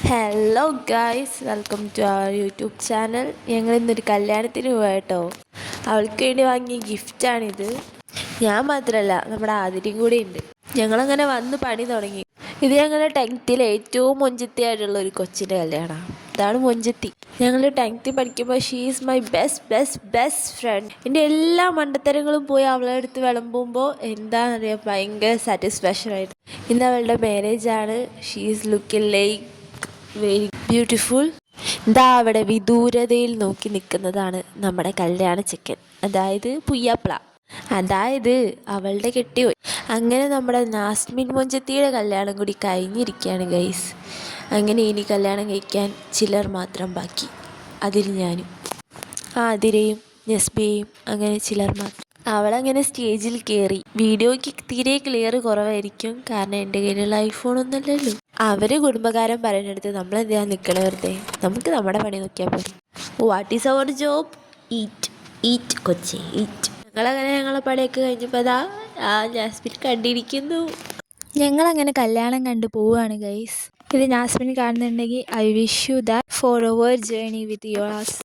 Hello guys, welcome to our YouTube channel. ഞങ്ങൾ ഇന്നൊരു കല്യാണത്തിന് പോയിട്ടോ. അവൾക്ക് വേണ്ടി വാങ്ങിയ ഗിഫ്റ്റാണിത്. ഞാൻ മാത്രമല്ല, നമ്മുടെ ആതിരയും കൂടെ ഉണ്ട്. ഞങ്ങളങ്ങനെ വന്ന് പണി തുടങ്ങി. ഇത് ഞങ്ങളുടെ 10th ഏറ്റവും മൊഞ്ചത്തിയായിട്ടുള്ള ഒരു കൊച്ചിൻ്റെ കല്യാണമാണ്. ഇതാണ് മൊഞ്ചത്തി. ഞങ്ങൾ 10th പഠിക്കുമ്പോൾ she is my best friend. എൻ്റെ എല്ലാ മണ്ടത്തരങ്ങളും പോയി അവളെ അടുത്ത് വിളമ്പുമ്പോൾ എന്താണെന്നറിയാം, ഭയങ്കര സാറ്റിസ്ഫാക്ഷനായിട്ട്. ഇന്ന് അവളുടെ മാരേജാണ്. She is looking like very beautiful. ഇതാ അവിടെ വിദൂരതയിൽ നോക്കി നിൽക്കുന്നതാണ് നമ്മുടെ കല്യാണ ചെക്കൻ, അതായത് പുയ്യാപ്ല, അതായത് അവളുടെ കെട്ടിയോൻ. അങ്ങനെ നമ്മുടെ നാസ്മിൻ മൊഞ്ചത്തിയുടെ കല്യാണം കൂടി കഴിഞ്ഞിരിക്കുകയാണ് ഗൈസ്. അങ്ങനെ ഇനി കല്യാണം കഴിക്കാൻ ചിലർ മാത്രം ബാക്കി. അതിൽ ഞാനും, ആതിരയും നസ്ബിയയും, അങ്ങനെ ചിലർ മാത്രം. അവളങ്ങനെ സ്റ്റേജിൽ കയറി. വീഡിയോയ്ക്ക് തീരെ ക്ലിയർ കുറവായിരിക്കും, കാരണം എൻ്റെ കയ്യിലുള്ള ഐഫോണൊന്നുമല്ലല്ലോ. അവർ കുടുംബക്കാരൻ പറയുന്നിടത്ത് നമ്മളെന്തിനാ നിൽക്കണ വെറുതെ? നമുക്ക് നമ്മുടെ പണി നോക്കിയാൽ പോരെ. What is our job? Eat Kochi eat. ഞങ്ങളങ്ങനെ ഞങ്ങളെ പണിയൊക്കെ കഴിഞ്ഞപ്പോൾ അതാ ജാസ്മിൻ കണ്ടിരിക്കുന്നു. ഞങ്ങളങ്ങനെ കല്യാണം കണ്ടു പോവുകയാണ് ഗൈസ്. ഇത് ജാസ്മിൻ കാണുന്നുണ്ടെങ്കിൽ I wish you that for our journey with yours.